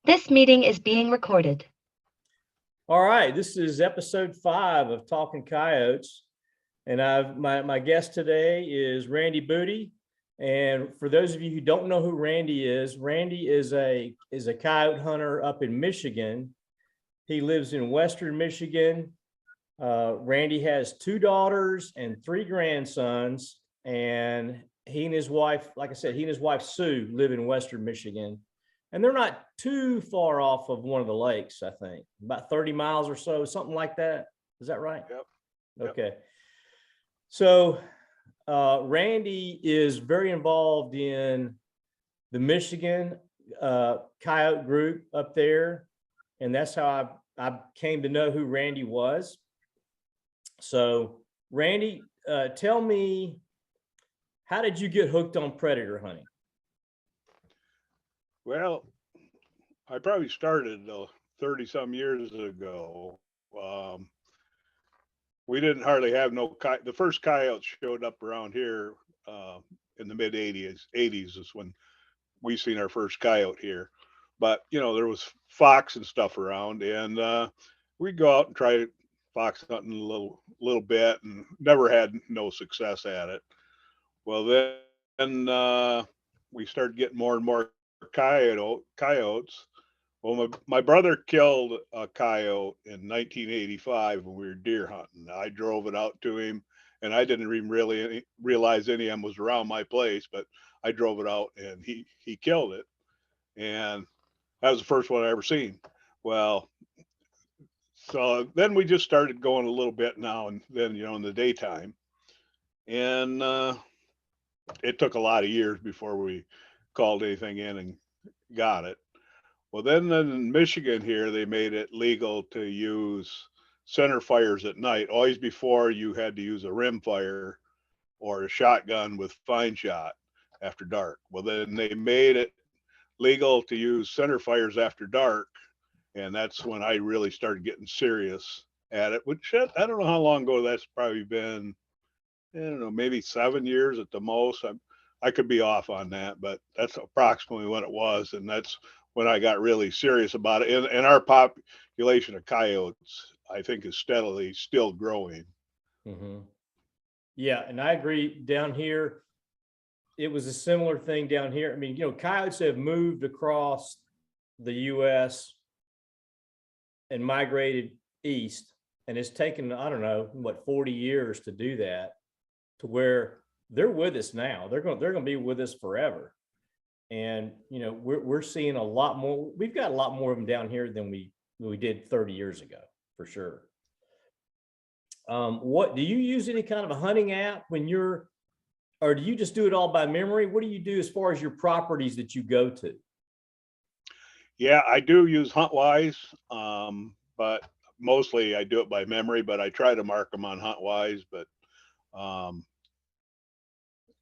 This meeting is being recorded. All right, this is episode 5 of Talking Coyotes, and my guest today is Randy Budde. And for those of you who don't know who Randy is a coyote hunter up in Michigan. He lives in Western Michigan. Randy has 2 daughters and 3 grandsons, and he and his wife, like I said, he and his wife Sue live in Western Michigan. And they're not too far off of one of the lakes, I think, about 30 miles or so, something like that. Is that right? Yep. Okay. So Randy is very involved in the Michigan coyote group up there. And that's how I came to know who Randy was. So Randy, tell me, how did you get hooked on predator hunting? Well, I probably started 30 some years ago. We didn't hardly have no the first coyotes showed up around here in the mid 80s. 80s is when we seen our first coyote here. But there was fox and stuff around, and we'd go out and try fox hunting a little bit, and never had no success at it. Well, then we started getting more and more coyotes. Well, my brother killed a coyote in 1985 when we were deer hunting. I drove it out to him, and I didn't even really realize any of them was around my place, but I drove it out and he killed it. And that was the first one I ever seen. Well, so then we just started going a little bit now and then, in the daytime. And it took a lot of years before we called anything in and got it. Well, then in Michigan here, they made it legal to use center fires at night. Always before, you had to use a rim fire or a shotgun with fine shot after dark. Well, then they made it legal to use center fires after dark. And that's when I really started getting serious at it, which I don't know how long ago that's probably been. I don't know, maybe 7 years at the most. I could be off on that, but that's approximately when it was. And that's when I got really serious about it. And our population of coyotes, I think, is steadily still growing. Mm-hmm. Yeah, and I agree. Down here, it was a similar thing down here. I mean, coyotes have moved across the U.S. and migrated east, and it's taken, I don't know, 40 years to do that, to where they're with us now. They're going to be with us forever. And, we're seeing a lot more. We've got a lot more of them down here than we did 30 years ago, for sure. What do you use any kind of a hunting app or do you just do it all by memory? What do you do as far as your properties that you go to? Yeah, I do use HuntWise, but mostly I do it by memory, but I try to mark them on HuntWise, but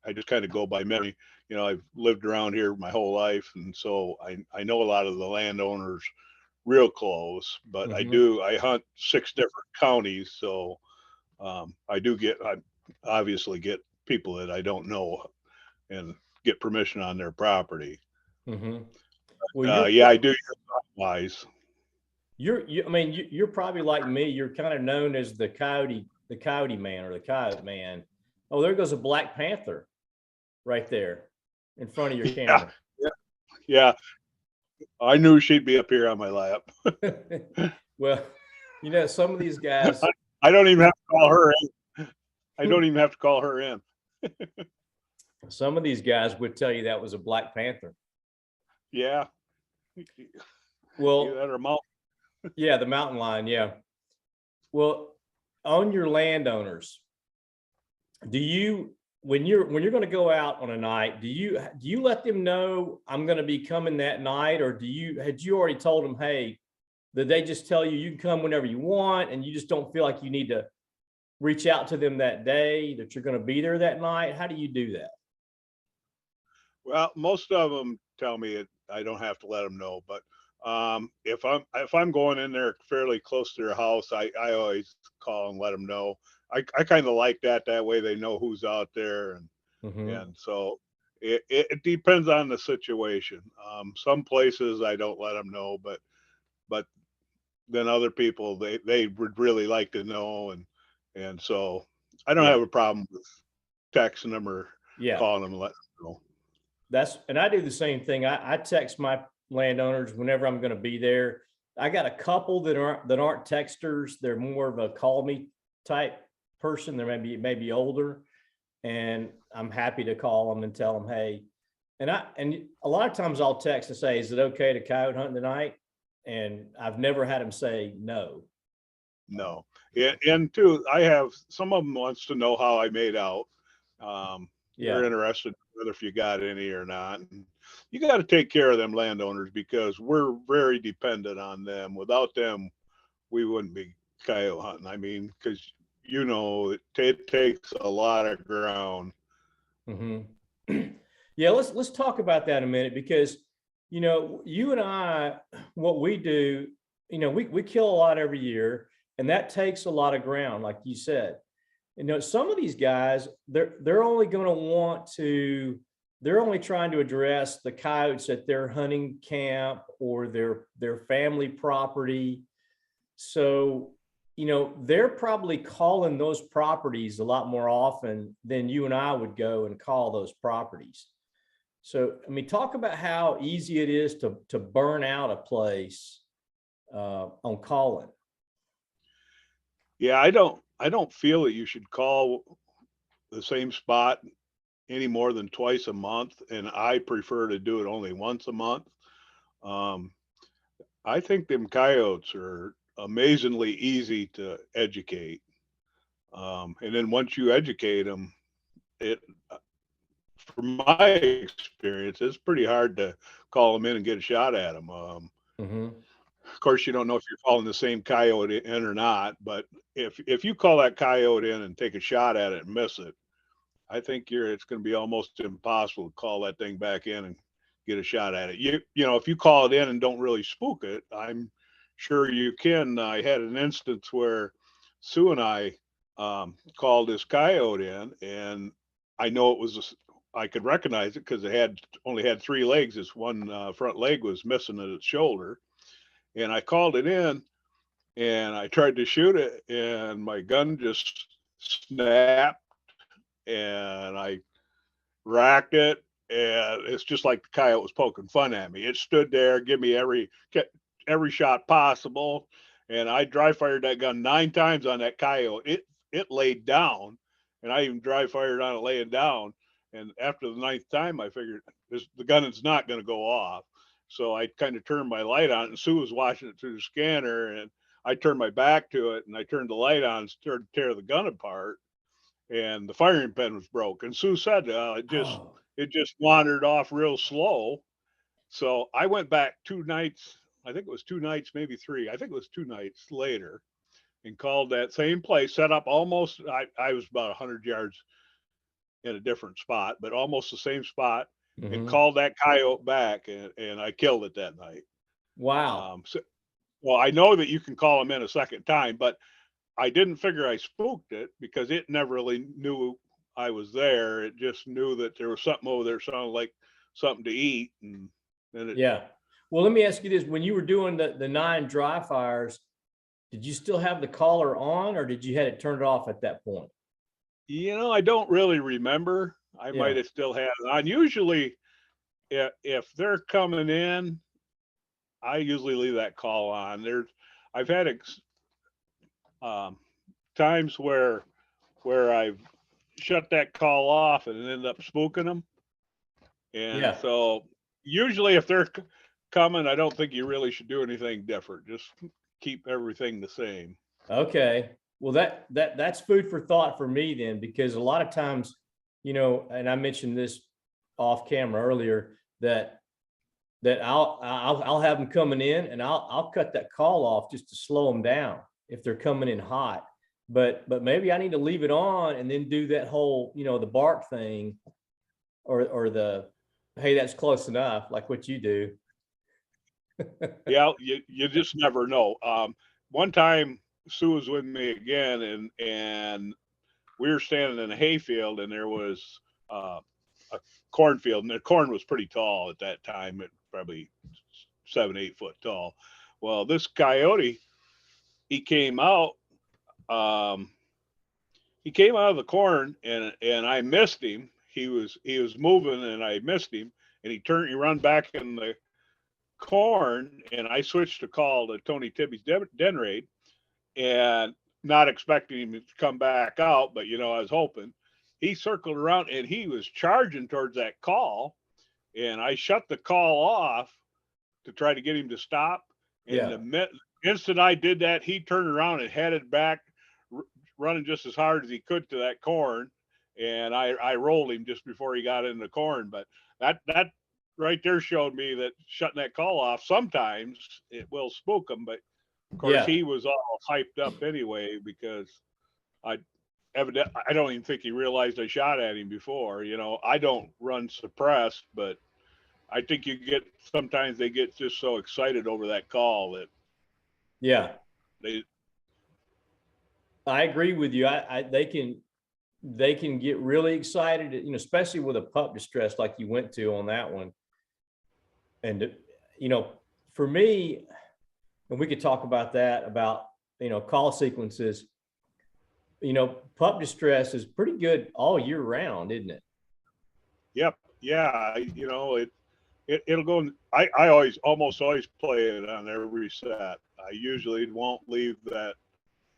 I just kind of go by memory. I've lived around here my whole life, and so I know a lot of the landowners real close, but Mm-hmm. I hunt 6 different counties, so I obviously get people that I don't know and get permission on their property. Mm-hmm. Well, Yeah, I do use HuntWise. You're probably like me. You're kind of known as the coyote man or the coyote man. Oh, there goes a black panther right there in front of your camera. Yeah. I knew she'd be up here on my lap. Well, some of these guys. I don't even have to call her in. I don't even have to call her in. Some of these guys would tell you that was a black panther. Yeah. Well, that or mountain. Yeah, the mountain lion. Yeah. Well, on your landowners, do you, when you're going to go out on a night, do you let them know I'm going to be coming that night, or had you already told them, hey, did they just tell you can come whenever you want, and you just don't feel like you need to reach out to them that day, that you're going to be there that night? How do you do that? Well, most of them tell me I don't have to let them know, but if I'm going in there fairly close to their house, I always call and let them know. I kind of like that way they know who's out there, and Mm-hmm. and so It depends on the situation. Some places I don't let them know, but then other people, they would really like to know. And so I don't Yeah. have a problem with texting them or Yeah. calling them and letting them know. And I do the same thing. I text my landowners whenever I'm going to be there. I got a couple that aren't texters. They're more of a call me type person. They're maybe older, and I'm happy to call them and tell them, hey, and a lot of times I'll text and say, is it okay to coyote hunt tonight? And I've never had them say no. No. And too, I have some of them wants to know how I made out. They're interested whether if you got any or not. And you got to take care of them landowners because we're very dependent on them. Without them, we wouldn't be coyote hunting. I mean, because it takes a lot of ground. Mm-hmm. Yeah, let's talk about that in a minute because you and I, what we do, we kill a lot every year, and that takes a lot of ground, like you said. Some of these guys, they're only trying to address the coyotes at their hunting camp or their family property. So, they're probably calling those properties a lot more often than you and I would go and call those properties. So, I mean, talk about how easy it is to burn out a place on calling. Yeah, I don't feel that you should call the same spot any more than twice a month, and I prefer to do it only once a month. Um, I think them coyotes are amazingly easy to educate. And then once you educate them, it, from my experience, it's pretty hard to call them in and get a shot at them. Mm-hmm. Of course, you don't know if you're calling the same coyote in or not, but if you call that coyote in and take a shot at it and miss it, I think it's going to be almost impossible to call that thing back in and get a shot at it. If you call it in and don't really spook it, I'm sure you can. I had an instance where Sue and I called this coyote in, and I know I could recognize it because it only had 3 legs. This one front leg was missing at its shoulder, and I called it in, and I tried to shoot it, and my gun just snapped, and I racked it, and it's just like the coyote was poking fun at me. It stood there, give me every shot possible, and I dry fired that gun 9 times on that coyote. It laid down, and I even dry fired on it laying down. And after the 9th time, I figured the gun is not going to go off. So I kind of turned my light on, and Sue was watching it through the scanner, and I turned my back to it, and I turned the light on and started to tear the gun apart, and the firing pin was broke. And Sue said it just wandered off real slow. So I went back 2 nights. I think it was 2 nights, maybe 3. I think it was 2 nights later, and called that same place. Set up almost. I was about 100 yards in a different spot, but almost the same spot, Mm-hmm. and called that coyote back, and I killed it that night. Wow. Well, I know that you can call them in a second time, but I didn't figure I spooked it because it never really knew I was there. It just knew that there was something over there, sounded like something to eat. And then yeah. Well, let me ask you this. When you were doing the 9 dry fires, did you still have the caller on, or did you had it turned off at that point? I don't really remember. I might have still had it on. Usually, if they're coming in, I usually leave that call on. I've had times where I've shut that call off and end up spooking them. And so usually if they're coming, I don't think you really should do anything different. Just keep everything the same. Okay. Well, that's food for thought for me then, because a lot of times, and I mentioned this off camera earlier, that I'll have them coming in, and I'll cut that call off just to slow them down if they're coming in hot. But maybe I need to leave it on and then do that whole, the bark thing, or the, hey, that's close enough, like what you do. Yeah, you just never know. One time Sue was with me again, and we were standing in a hayfield, and there was a a cornfield, and the corn was pretty tall at that time, it probably 7-8 foot tall. Well, this coyote, he came out. He came out of the corn, and I missed him. He was moving, and I missed him, and he run back in the corn, and I switched to call to Tony Tibby's den raid, and not expecting him to come back out, but I was hoping. He circled around, and he was charging towards that call, and I shut the call off to try to get him to stop. And the instant I did that, he turned around and headed back, running just as hard as he could to that corn, and I rolled him just before he got in the corn. But that right there showed me that shutting that call off, sometimes it will spook him, but of course he was all hyped up anyway, because I don't even think he realized I shot at him before. I don't run suppressed, but I think sometimes they get just so excited over that call that I agree with you. They can get really excited, especially with a pup distress like you went to on that one. And for me, and we could talk about that, about call sequences. Pup distress is pretty good all year round, isn't it? Yep. Yeah. It'll go. I almost always play it on every set. I usually won't leave that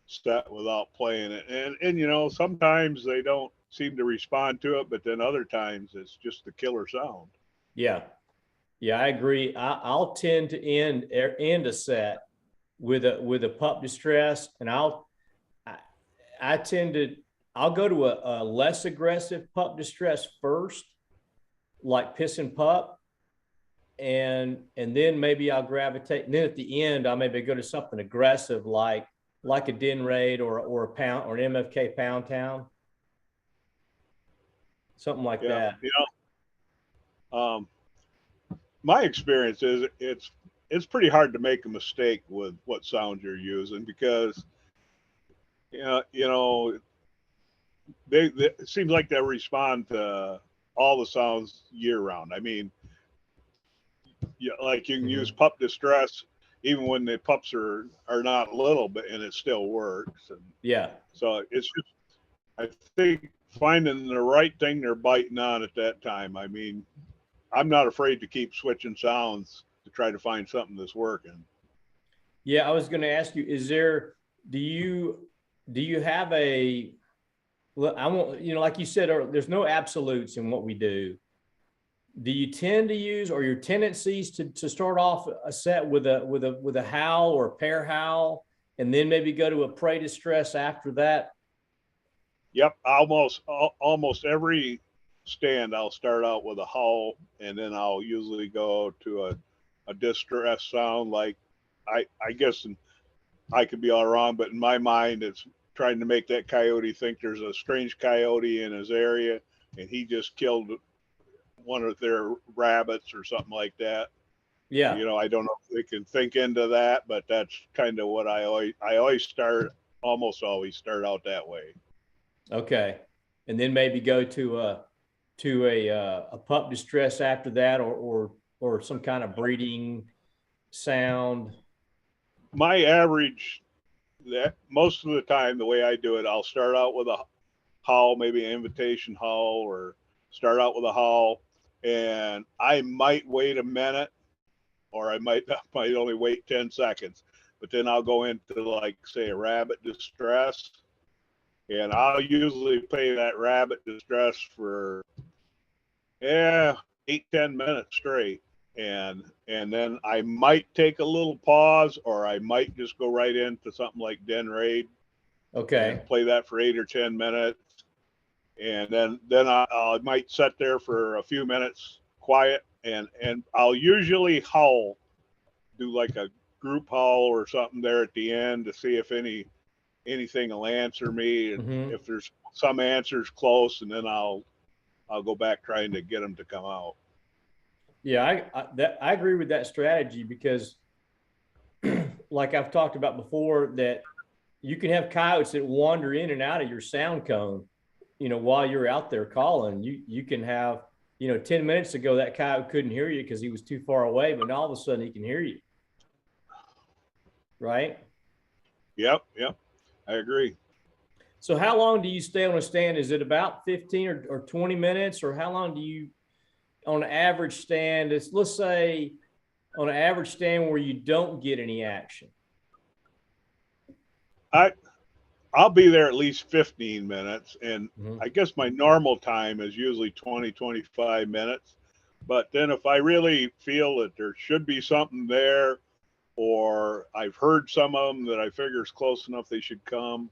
set without playing it. And sometimes they don't seem to respond to it, but then other times it's just the killer sound. Yeah, I agree. I'll tend to end a set with a pup distress, and I'll go to a less aggressive pup distress first, like piss and pup, and then maybe I'll gravitate. And then at the end, I'll maybe go to something aggressive like a den raid or a pound or an MFK pound town, something like that. My experience is it's pretty hard to make a mistake with what sound you're using, because it seems like they respond to all the sounds year round. I mean, like you can use pup distress even when the pups are not little, and it still works. And so it's just, I think, finding the right thing they're biting on at that time. I mean, I'm not afraid to keep switching sounds to try to find something that's working. Yeah, I was going to ask you, do you have like you said, there's no absolutes in what we do. Do you tend to use, or your tendencies to start off a set with a howl or a pair howl, and then maybe go to a prey distress after that? Yep, almost every stand I'll start out with a howl, and then I'll usually go to a distress sound. Like I guess I could be all wrong, but in my mind, it's trying to make that coyote think there's a strange coyote in his area, and he just killed one of their rabbits or something like that. Yeah. I don't know if they can think into that, but that's kind of what I almost always start out that way. Okay. And then maybe go to a pup distress after that, or some kind of breeding sound. My average, that most of the time, the way I do it, I'll start out with a howl, maybe an invitation howl, or start out with a howl, and I might wait a minute, or I might only wait 10 seconds, but then I'll go into, like, say, a rabbit distress, and I'll usually play that rabbit distress for 8-10 minutes straight, and then I might take a little pause, or I might just go right into something like Den Raid. Okay. And play that for 8 or 10 minutes, and then I might sit there for a few minutes quiet, and I'll usually howl, do like a group howl or something there at the end to see if anything will answer me, and if there's some answers close, and then I'll go back trying to get them to come out. Yeah, I agree with that strategy, because like I've talked about before, that you can have coyotes that wander in and out of your sound cone, while you're out there calling. You can have 10 minutes ago, that coyote couldn't hear you because he was too far away, but now all of a sudden he can hear you. Right? Yep. I agree. So how long do you stay on a stand? Is it about 15 or 20 minutes, or how long do you, on an average stand, let's say on an average stand where you don't get any action? I'll be there at least 15 minutes. And Mhm. I guess my normal time is usually 20, 25 minutes. But then if I really feel that there should be something there, or I've heard some of them that I figure is close enough they should come,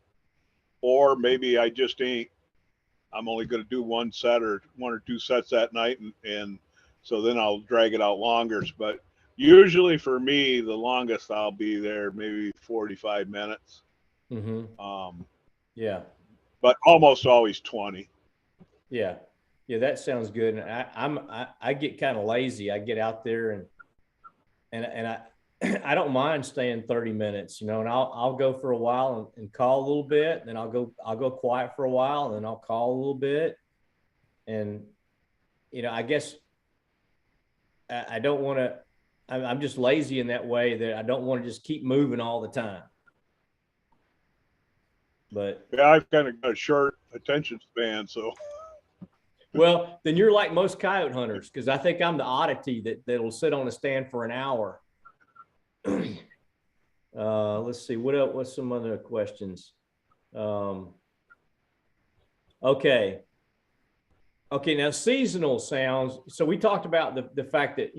or maybe I just ain't, I'm only going to do one set or one or two sets that night. And so then I'll drag it out longer. But usually for me, the longest I'll be there, maybe 45 minutes. Yeah. But almost always 20. Yeah. That sounds good. And I get kind of lazy. I get out there and I, I don't mind staying 30 minutes, and I'll go for a while and call a little bit. And then I'll go quiet for a while, and then I'll call a little bit. And, I guess I don't want to, I'm just lazy in that way that I don't want to just keep moving all the time. But yeah, I've kind of got a short attention span. So, well, then you're like most coyote hunters, because I think I'm the oddity that'll sit on a stand for an hour. Let's see, what else? What's some other questions? Okay. Now seasonal sounds. So we talked about the fact that,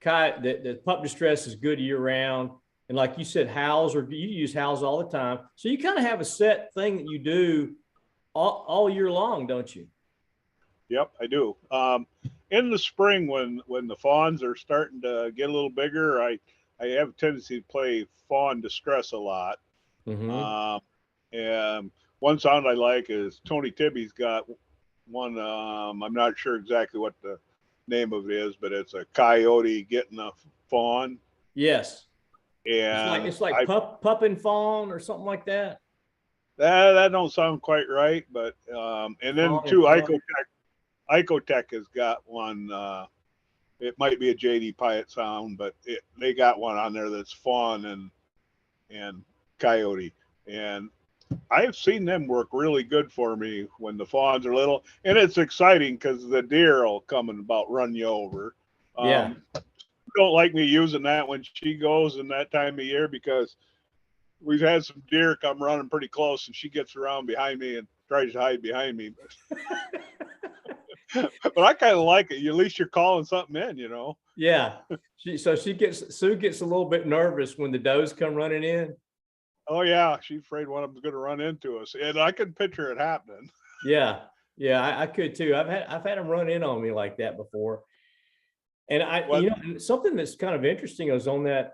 coyote, the pup distress is good year round. And like you said, howls, or you use howls all the time. So you kind of have a set thing that you do all year long, don't you? yep, I do. In the spring, when the fawns are starting to get a little bigger, I have a tendency to play fawn distress a lot. And one sound I like is Tony Tibby's got one. I'm not sure exactly what the name of it is, but it's a coyote getting a fawn. Yes. And It's like pup and fawn or something like that. That don't sound quite right, but and then too, Icotech has got one. It might be a JD Pyatt sound, but they got one on there that's fawn and coyote, and I've seen them work really good for me when the fawns are little, and it's exciting because the deer will come and about run you over. Yeah. Don't like me using that when she goes in that time of year, because we've had some deer come running pretty close, and she gets around behind me and tries to hide behind me. But I kind of like it. At least you're calling something in, Yeah. Sue gets a little bit nervous when the does come running in. Oh yeah, she's afraid one of them's going to run into us, and I can picture it happening. Yeah. I could too. I've had them run in on me like that before. And something that's kind of interesting is on that,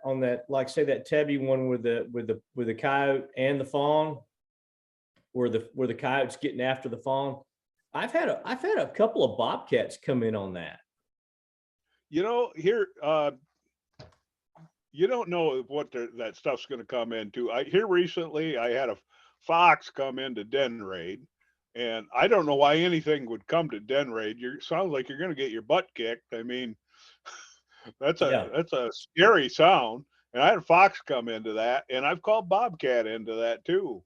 like say that Tebby one with the coyote and the fawn, where the coyote's getting after the fawn. I've had a couple of bobcats come in on that. Here, you don't know what that stuff's going to come into. Here recently, I had a fox come into den raid, and I don't know why anything would come to den raid. Sounds like you're going to get your butt kicked. I mean, that's a scary sound. And I had a fox come into that, and I've called bobcat into that too.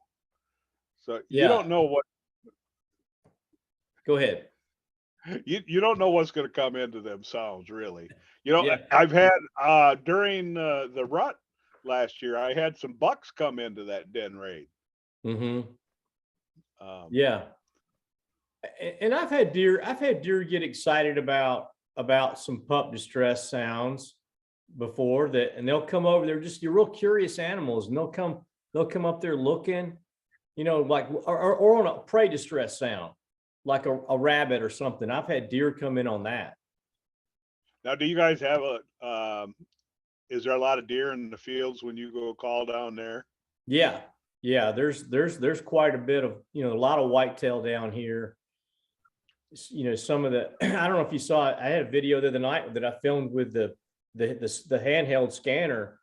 So you don't know what. Go ahead. You don't know what's going to come into them sounds, really. I've had during the rut last year, I had some bucks come into that den raid. Yeah. And I've had deer get excited about some pup distress sounds before that, and they'll come over. They're just, you're real curious animals, and they'll come up there looking, like or on a prey distress sound, like a rabbit or something. I've had deer come in on that. Now, do you guys have is there a lot of deer in the fields when you go call down there? Yeah. There's quite a bit of, a lot of whitetail down here. Some of the, I don't know if you saw it. I had a video the other night that I filmed with the handheld scanner.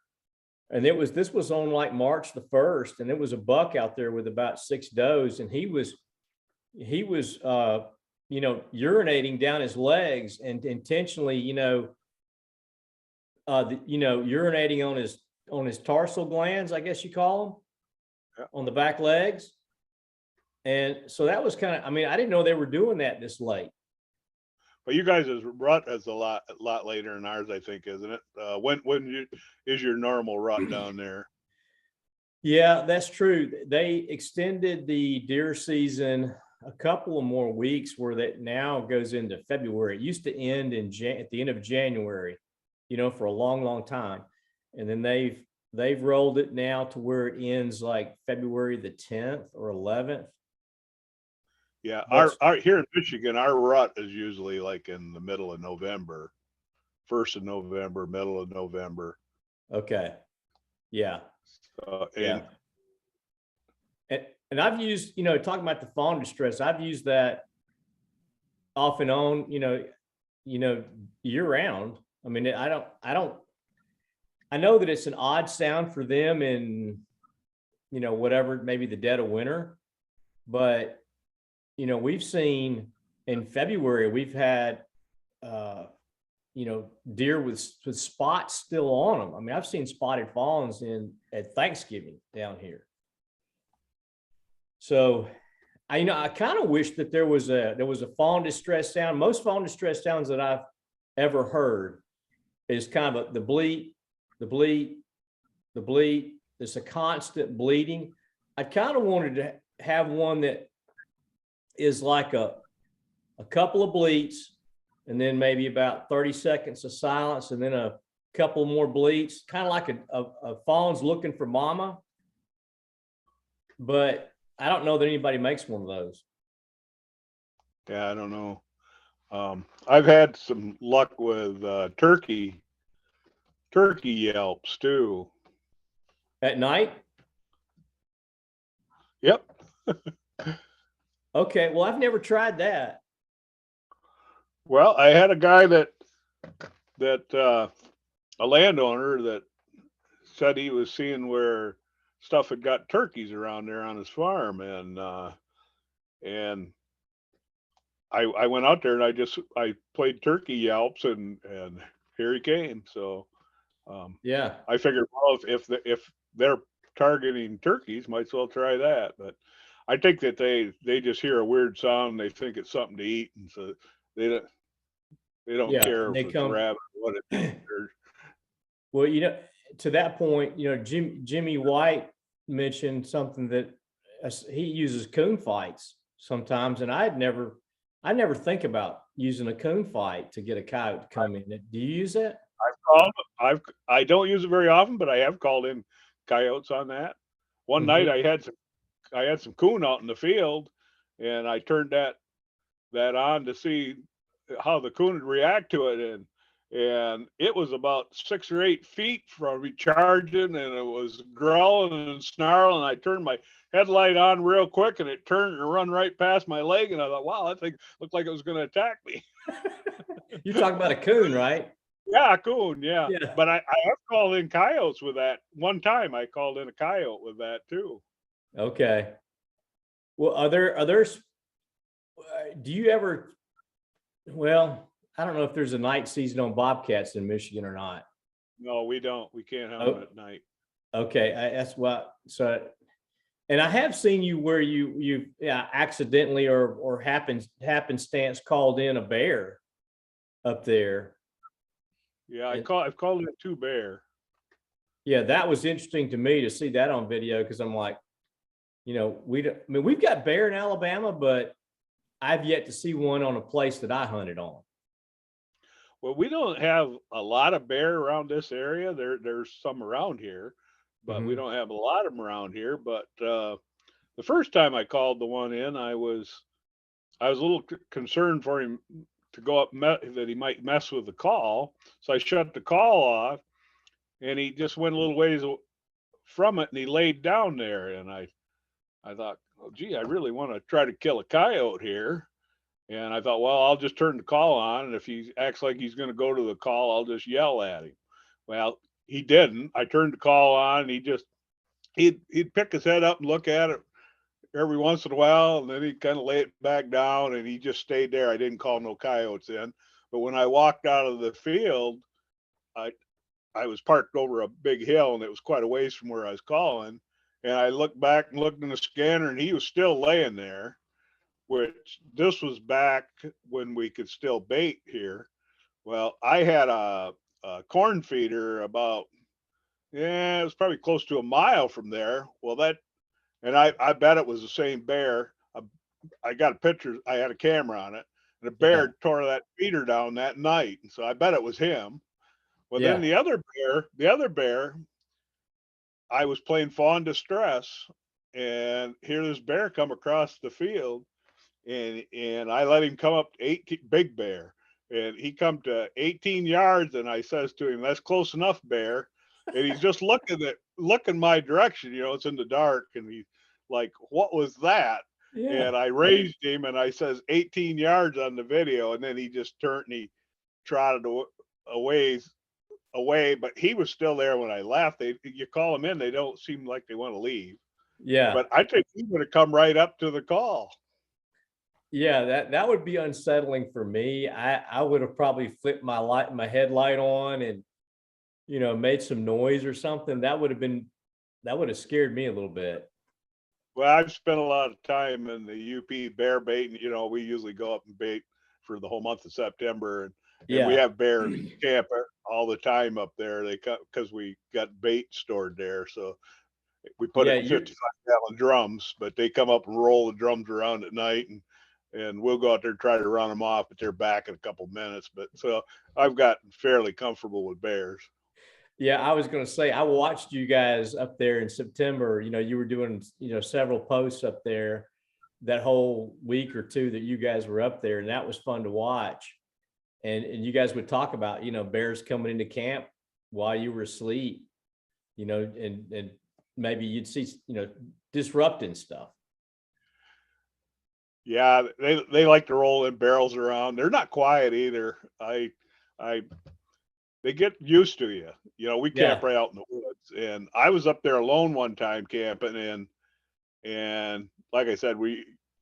And this was on like March the 1st, and it was a buck out there with about 6 does. And he was urinating down his legs and intentionally, urinating on his tarsal glands, I guess you call them, on the back legs. And so that was kind of, I mean, I didn't know they were doing that this late. But you guys' rut is a lot later than ours, I think, isn't it? When is your normal rut down there? Yeah, that's true. They extended the deer season a couple of more weeks, where that now goes into February. It used to end at the end of January, for a long, long time. And then they've rolled it now to where it ends like February the 10th or 11th. Yeah, our here in Michigan, our rut is usually like in the middle of November, 1st of November, middle of November. Okay. Yeah. And I've used, talking about the fawn distress, I've used that off and on, year round. I mean, I know that it's an odd sound for them in, whatever, maybe the dead of winter, but we've seen in February, we've had, deer with spots still on them. I mean, I've seen spotted fawns at Thanksgiving down here. So I kind of wish that there was a fawn distress sound. Most fawn distress sounds that I've ever heard is kind of the bleat. It's a constant bleating. I kind of wanted to have one that is like a couple of bleats, and then maybe about 30 seconds of silence, and then a couple more bleats, kind of like a fawn's looking for mama. But I don't know that anybody makes one of those. Yeah, I don't know. I've had some luck with turkey yelps too. At night? Yep. Okay, well, I've never tried that. Well, I had a guy that a landowner that said he was seeing where stuff had got turkeys around there on his farm, and I went out there and I played turkey yelps, and here he came. So Yeah, I figured, well, if they're targeting turkeys, might as well try that. But I think that they just hear a weird sound and they think it's something to eat, and so they don't yeah, care they if it's come. a rabbit or what it is. Well, to that point, Jimmy White mentioned something that he uses coon fights sometimes, and I never think about using a coon fight to get a coyote to come in. Do you use it? I don't use it very often, but I have called in coyotes on that. One night I had some coon out in the field, and I turned that on to see how the coon would react to it, and it was about 6 or 8 feet from me charging, and it was growling and snarling. I turned my headlight on real quick, and it turned and run right past my leg, and I thought, wow, that thing looked like it was going to attack me. You're talking about a coon, right? Yeah, coon, yeah. Yeah. But I have called in coyotes with that. One time I called in a coyote with that too. Okay. Well, do you ever, well, I don't know if there's a night season on bobcats in Michigan or not. No, we don't. We can't hunt them at night. Okay, that's what. So, and I have seen you where you accidentally or happenstance called in a bear up there. Yeah, I've called it 2 bear. Yeah, that was interesting to me to see that on video, because I'm like, we've got bear in Alabama, but I've yet to see one on a place that I hunted on. Well, we don't have a lot of bear around this area. There's some around here, but we don't have a lot of them around here. But the first time I called the one in, I was a little concerned for him to go up that he might mess with the call. So I shut the call off, and he just went a little ways from it, and he laid down there. And I thought, oh, gee, I really want to try to kill a coyote here. And I thought, well, I'll just turn the call on, and if he acts like he's going to go to the call, I'll just yell at him. Well, he didn't. I turned the call on, and he'd pick his head up and look at it every once in a while, and then he'd kind of lay it back down, and he just stayed there. I didn't call no coyotes in. But when I walked out of the field, I I was parked over a big hill, and it was quite a ways from where I was calling. And I looked back and looked in the scanner, and he was still laying there. Which this was back when we could still bait here. Well, I had a corn feeder about, yeah, it was probably close to a mile from there. Well, and I bet it was the same bear. I got a picture. I had a camera on it, and a Yeah. bear tore that feeder down that night. And so I bet it was him. Well, then Yeah. the other bear, I was playing fawn distress, and here this bear come across the field, and I let him come up to 18, big bear, and he come to 18 yards, and I says to him, "That's close enough, bear." And he's just looking my direction. It's in the dark, and he's like, "What was that?" Yeah. And I raised him, and I says 18 yards on the video, and then he just turned and he trotted away, but he was still there when I left. You call them in, they don't seem like they want to leave. Yeah. But I think he would have come right up to the call. Yeah, that would be unsettling for me. I would have probably flipped my headlight on and made some noise or something. That would have scared me a little bit. Well, I've spent a lot of time in the UP bear baiting. We usually go up and bait for the whole month of September, and we Yeah. have bears camp all the time up there. They come because we got bait stored there, so we put Yeah, it in 55-gallon drums. But they come up and roll the drums around at night, and we'll go out there and try to run them off, but they're back in a couple minutes. But so I've gotten fairly comfortable with bears. yeah, I was going to say I watched you guys up there in September. You were doing several posts up there that whole week or two that you guys were up there, and that was fun to watch. And you guys would talk about bears coming into camp while you were asleep, and maybe you'd see disrupting stuff. Yeah, they like to roll in barrels around. They're not quiet either. I They get used to you. We camp Yeah. right out in the woods, and I was up there alone one time camping, and like I said,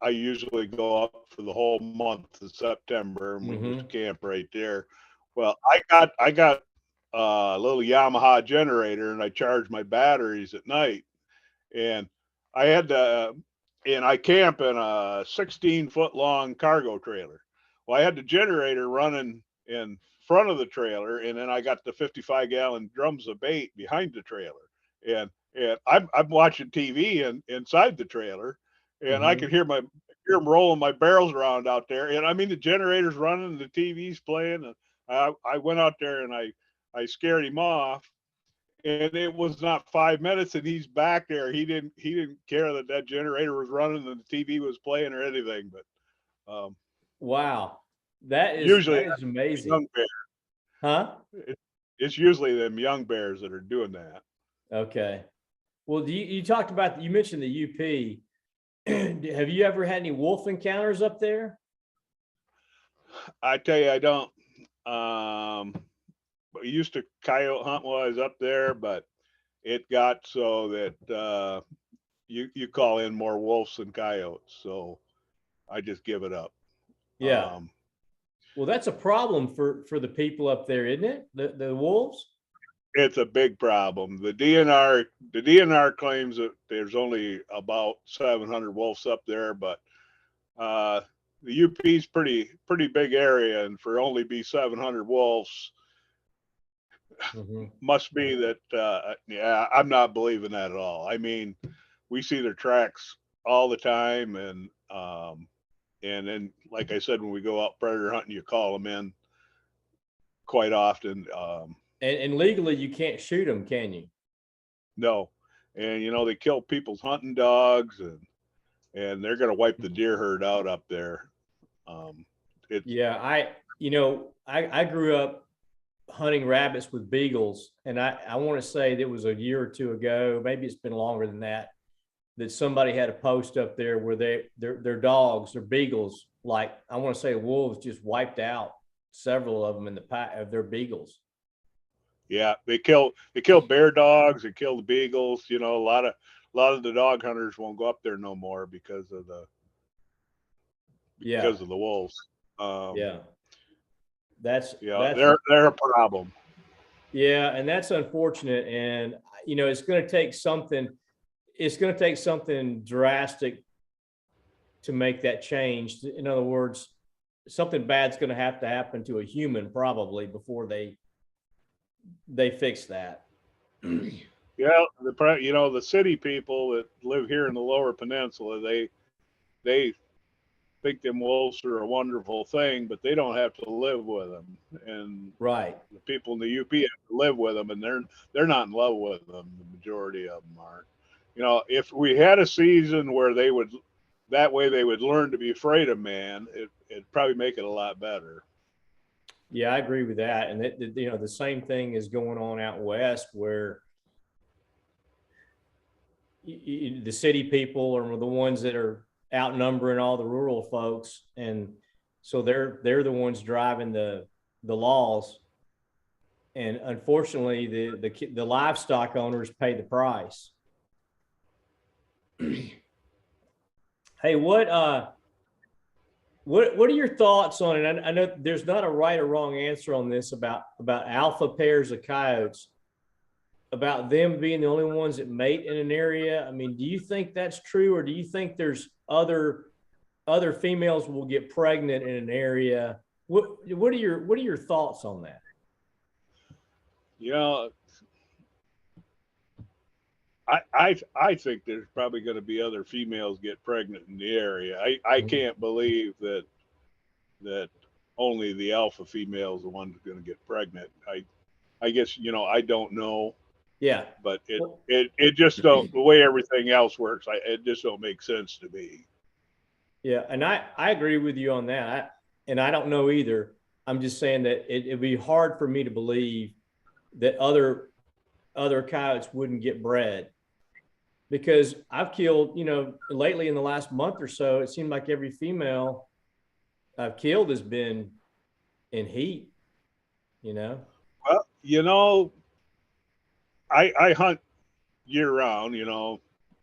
I usually go up for the whole month of September, and we just camp right there. Well, I got a little Yamaha generator, and I charge my batteries at night, and I had to, and I camp in a 16-foot long cargo trailer. Well, I had the generator running in front of the trailer, and then I got the 55-gallon drums of bait behind the trailer, and I'm watching TV inside the trailer, and I can hear them rolling my barrels around out there, and I mean the generator's running, and the TV's playing, and I went out there and I scared him off, and it was not 5 minutes, and he's back there. He didn't care that generator was running and the TV was playing or anything, but Wow, that usually is amazing. young bear. Huh? It's usually them young bears that are doing that. Okay. Well, you talked about, you mentioned the UP. Have you ever had any wolf encounters up there? I tell you, I don't. We used to coyote hunt while I was up there, but it got so that you call in more wolves than coyotes, so I just give it up. Yeah. Well, that's a problem for the people up there, isn't it? The wolves? It's a big problem. The DNR claims that there's only about 700 wolves up there, but the UP's pretty big area, and for only be 700 wolves must be that yeah, I'm not believing that at all. I mean, we see their tracks all the time, and then like I said, when we go out predator hunting, you call them in quite often. And legally you can't shoot them, can you? No, and they kill people's hunting dogs, and they're going to wipe the deer herd out up there. Yeah, I grew up hunting rabbits with beagles, and I want to say that was a year or two ago, maybe it's been longer than that somebody had a post up there where their dogs, their beagles, like I want to say wolves just wiped out several of them in the pack of their beagles. Yeah, they kill bear dogs, they kill the beagles. A lot a lot of the dog hunters won't go up there no more because of the wolves. Yeah. That's they're a problem. Yeah, and that's unfortunate. And it's going to take something. It's going to take something drastic to make that change. In other words, something bad's going to happen to a human probably before they fix that. Yeah, the city people that live here in the Lower Peninsula, they think them wolves are a wonderful thing, but they don't have to live with them. And right, the people in the UP have to live with them, and they're not in love with them. The majority of them aren't. If we had a season where they would learn to be afraid of man, it'd probably make it a lot better. Yeah, I agree with that. And the same thing is going on out west where the city people are the ones that are outnumbering all the rural folks, and so they're the ones driving the laws, and unfortunately the livestock owners pay the price. Hey, what are your thoughts on it? I know there's not a right or wrong answer on this about alpha pairs of coyotes, about them being the only ones that mate in an area. I mean, do you think that's true, or do you think there's other females will get pregnant in an area? What are your thoughts on that? I think there's probably going to be other females get pregnant in the area. I can't believe that only the alpha female is the one that's going to get pregnant. I guess I don't know. Yeah, but it just don't, the way everything else works, it just don't make sense to me. Yeah, and I agree with you on that. I don't know either. I'm just saying that it'd be hard for me to believe that other coyotes wouldn't get bred, because I've killed, lately in the last month or so, it seemed like every female I've killed has been in heat. Well, I hunt year round. A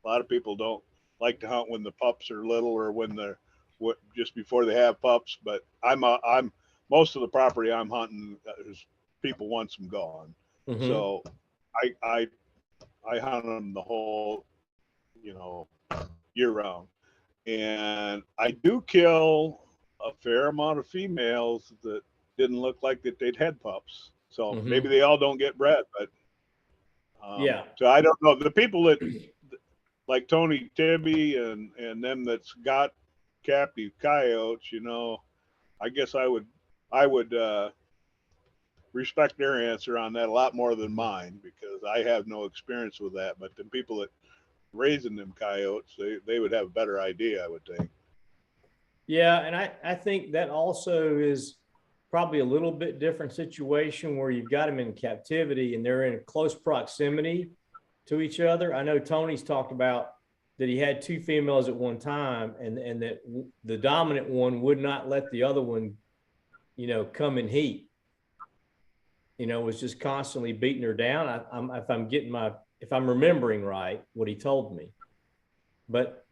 lot of people don't like to hunt when the pups are little or when they're just before they have pups. But I'm most of the property I'm hunting is people wants them gone. Mm-hmm. So I hunt them the whole year round, and I do kill a fair amount of females that didn't look like that they'd had pups. So maybe they all don't get bred, but yeah. So I don't know. The people that like Tony Tibby and them that's got captive coyotes, I guess I would respect their answer on that a lot more than mine, because I have no experience with that. But the people that raising them coyotes, they would have a better idea, I would think. Yeah, and I think that also is probably a little bit different situation where you've got them in captivity and they're in close proximity to each other. I know Tony's talked about that he had two females at one time, and that the dominant one would not let the other one, come in heat. Was just constantly beating her down. If I'm remembering right, what he told me, but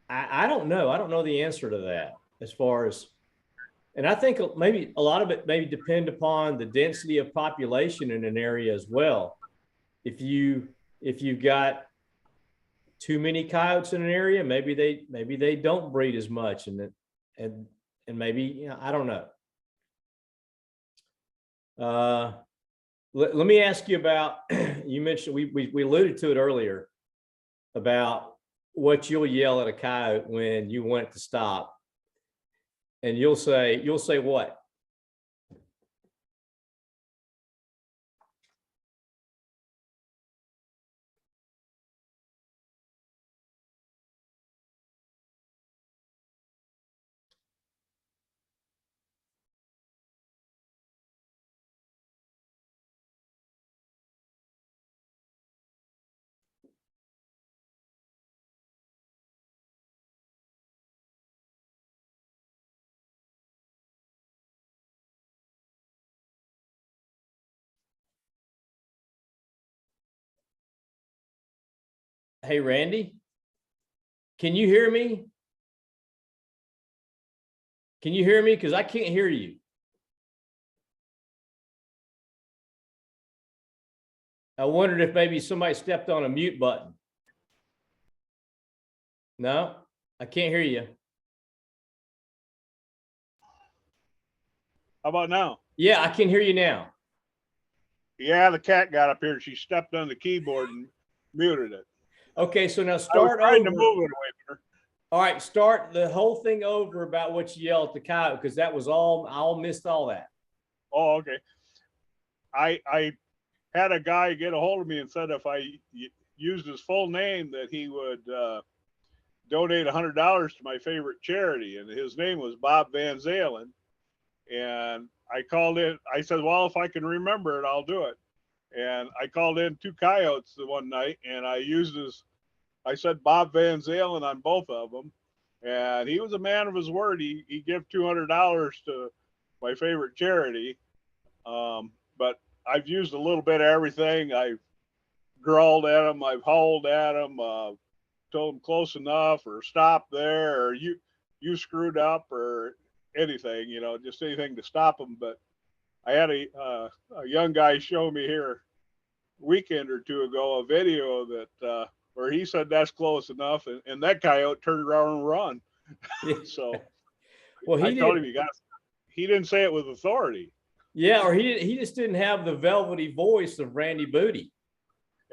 I don't know. I don't know the answer to that as far as, and I think maybe a lot of it may depend upon the density of population in an area as well. If you've got too many coyotes in an area, maybe they don't breed as much, and maybe, I don't know. Let me ask you about, you mentioned, we alluded to it earlier, about what you'll yell at a coyote when you want it to stop. And you'll say what? Hey, Randy, can you hear me? Can you hear me? Because I can't hear you. I wondered if maybe somebody stepped on a mute button. No, I can't hear you. How about now? Yeah, I can hear you now. Yeah, the cat got up here and she stepped on the keyboard and muted it. Okay, so now I was start trying to over. move it away from her. All right, start the whole thing over about what you yelled at the coyote, because that was all, I missed all that. Oh, okay. I had a guy get a hold of me and said if I used his full name that he would donate $100 to my favorite charity, and his name was Bob Van Zalen. And I called in. I said, well, if I can remember it, I'll do it. And I called in 2 coyotes the one night, and I used I said Bob Van Zalen on both of them. And he was a man of his word. He gave $200 to my favorite charity. But I've used a little bit of everything. I've growled at him. I've howled at him. Told him close enough, or stop there, or you screwed up, or anything. Just anything to stop him. But I had a young guy show me here a weekend or 2 ago a video that where he said that's close enough, and that coyote turned around and run. So Well, I told him he didn't say it with authority. Yeah, or he just didn't have the velvety voice of Randy Budde.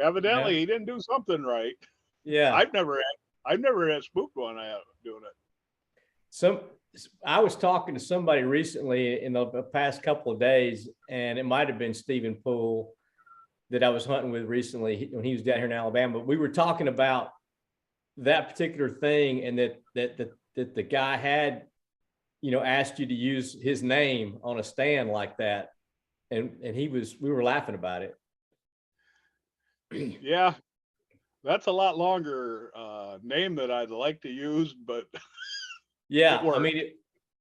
Evidently, he didn't do something right. Yeah, I've never had spooked one out doing it. I was talking to somebody recently in the past couple of days, and it might have been Stephen Poole that I was hunting with recently when he was down here in Alabama. But we were talking about that particular thing, and that the guy had, asked you to use his name on a stand like that, and we were laughing about it. Yeah, that's a lot longer name that I'd like to use, but yeah, I mean,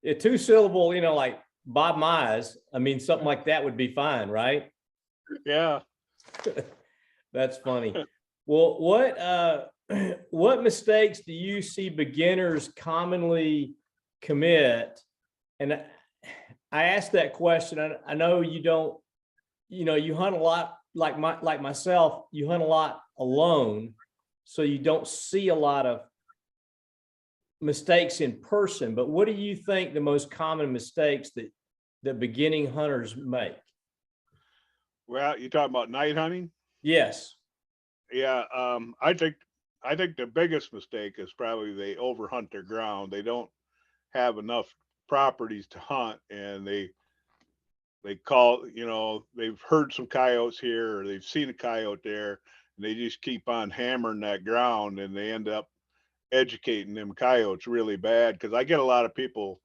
it 2-syllable, like Bob Mize. I mean, something like that would be fine, right? Yeah. That's funny. Well, what mistakes do you see beginners commonly commit? And I asked that question. I know you don't, you hunt a lot like myself, you hunt a lot alone, so you don't see a lot of mistakes in person. But what do you think the most common mistakes that beginning hunters make? Well, you talking about night hunting? Yes. Yeah. I think the biggest mistake is probably they overhunt their ground. They don't have enough properties to hunt, and they call, they've heard some coyotes here, or they've seen a coyote there, and they just keep on hammering that ground, and they end up educating them coyotes really bad. Because I get a lot of people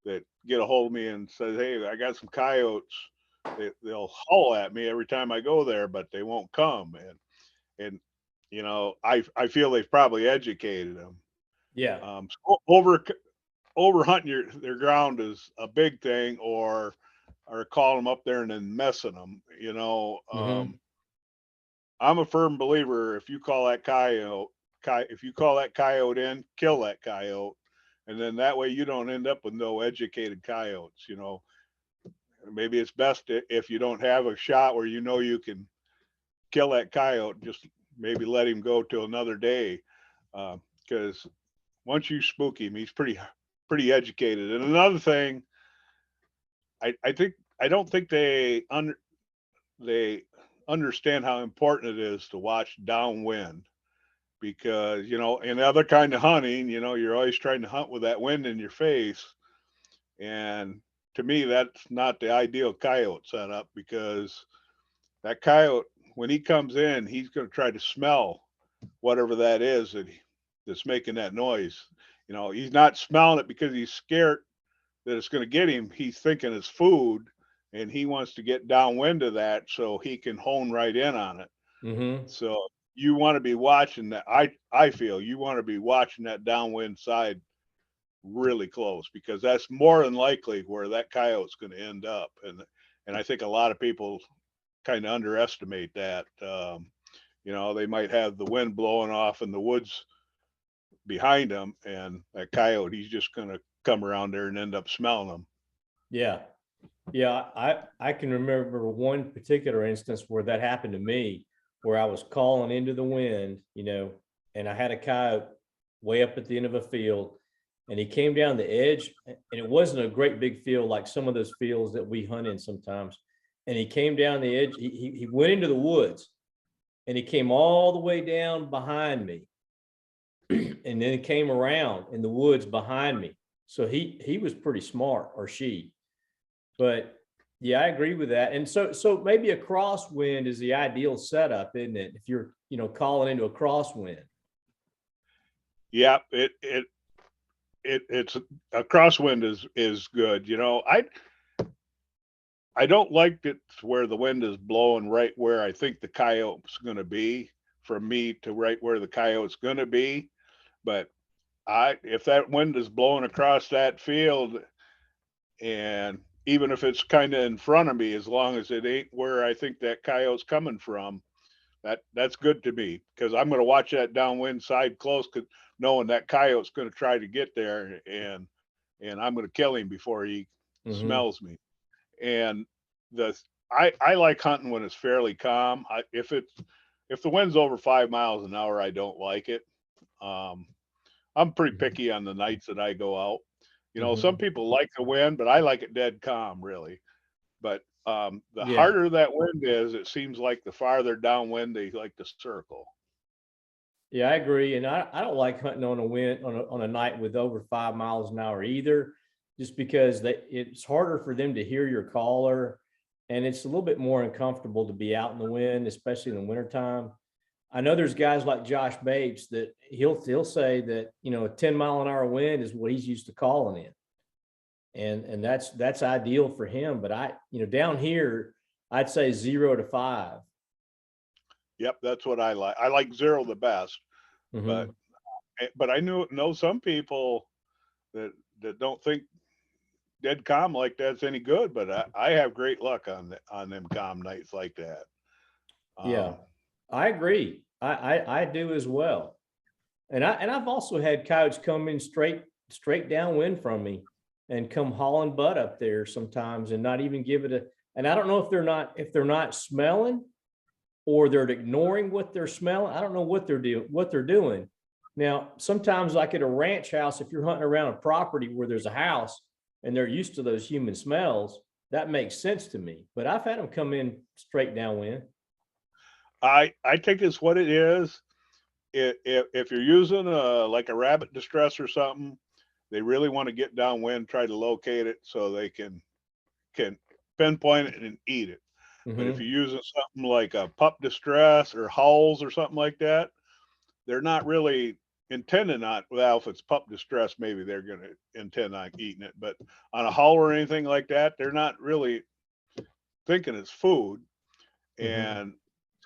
that get a hold of me and say, hey, I got some coyotes. They'll howl at me every time I go there, but they won't come. And I feel they've probably educated them. Yeah. So overhunting their ground is a big thing, or calling them up there and then messing them. I'm a firm believer, if you call that coyote in, kill that coyote, and then that way you don't end up with no educated coyotes. Maybe it's best if you don't have a shot where you can kill that coyote, just maybe let him go till another day, because once you spook him, he's pretty educated. And another thing, I don't think they understand how important it is to watch downwind, because in other kind of hunting, you're always trying to hunt with that wind in your face, and to me that's not the ideal coyote setup, because that coyote, when he comes in, he's going to try to smell whatever that is that's making that noise. He's not smelling it because he's scared that it's going to get him. He's thinking it's food, and he wants to get downwind of that so he can hone right in on it. Mm-hmm. So you want to be watching that. I feel you want to be watching that downwind side really close, because that's more than likely where that coyote's going to end up. And I think a lot of people kind of underestimate that. They might have the wind blowing off in the woods behind them, and that coyote, he's just going to come around there and end up smelling them. Yeah. Yeah. I can remember one particular instance where that happened to me, where I was calling into the wind, and I had a coyote way up at the end of a field, and he came down the edge, and it wasn't a great big field like some of those fields that we hunt in sometimes. And he came down the edge, he went into the woods, and he came all the way down behind me. And then it came around in the woods behind me. So he was pretty smart, or she. But yeah, I agree with that. And so maybe a crosswind is the ideal setup, isn't it? If you're, calling into a crosswind. Yeah, it's a crosswind is good. I don't like it where the wind is blowing right where I think the coyote's going to be, from me to right where the coyote's going to be. But if that wind is blowing across that field, and even if it's kind of in front of me, as long as it ain't where I think that coyote's coming from, that's good to me, because I'm going to watch that downwind side close, knowing that coyote's going to try to get there, and I'm going to kill him before he smells me. And I like hunting when it's fairly calm. If the wind's over 5 miles an hour, I don't like it. I'm pretty picky on the nights that I go out. Some people like the wind, but I like it dead calm, really. But the harder that wind is, it seems like the farther downwind they like to circle. Yeah, I agree. And I don't like hunting on a wind on a night with over 5 miles an hour either, just because it's harder for them to hear your caller, and it's a little bit more uncomfortable to be out in the wind, especially in the wintertime. I know there's guys like Josh Bates that he'll say that, a 10-mile-an-hour wind is what he's used to calling in. And that's ideal for him. But down here, I'd say 0 to 5. Yep, that's what I like. I like 0 the best. But I know some people that don't think dead calm like that's any good, but I have great luck on them calm nights like that. Yeah, I agree. I do as well. And I've also had coyotes come in straight downwind from me and come hauling butt up there sometimes, and not even give it and I don't know if they're not smelling, or they're ignoring what they're smelling. I don't know what they're doing. Now, sometimes like at a ranch house, if you're hunting around a property where there's a house and they're used to those human smells, that makes sense to me. But I've had them come in straight downwind. I think it's what it is. If you're using like a rabbit distress or something, they really want to get downwind, try to locate it so they can pinpoint it and eat it. But if you're using something like a pup distress or howls or something like that, they're not really intending on, well, if it's pup distress, maybe they're going to intend on eating it. But on a howl or anything like that, they're not really thinking it's food. And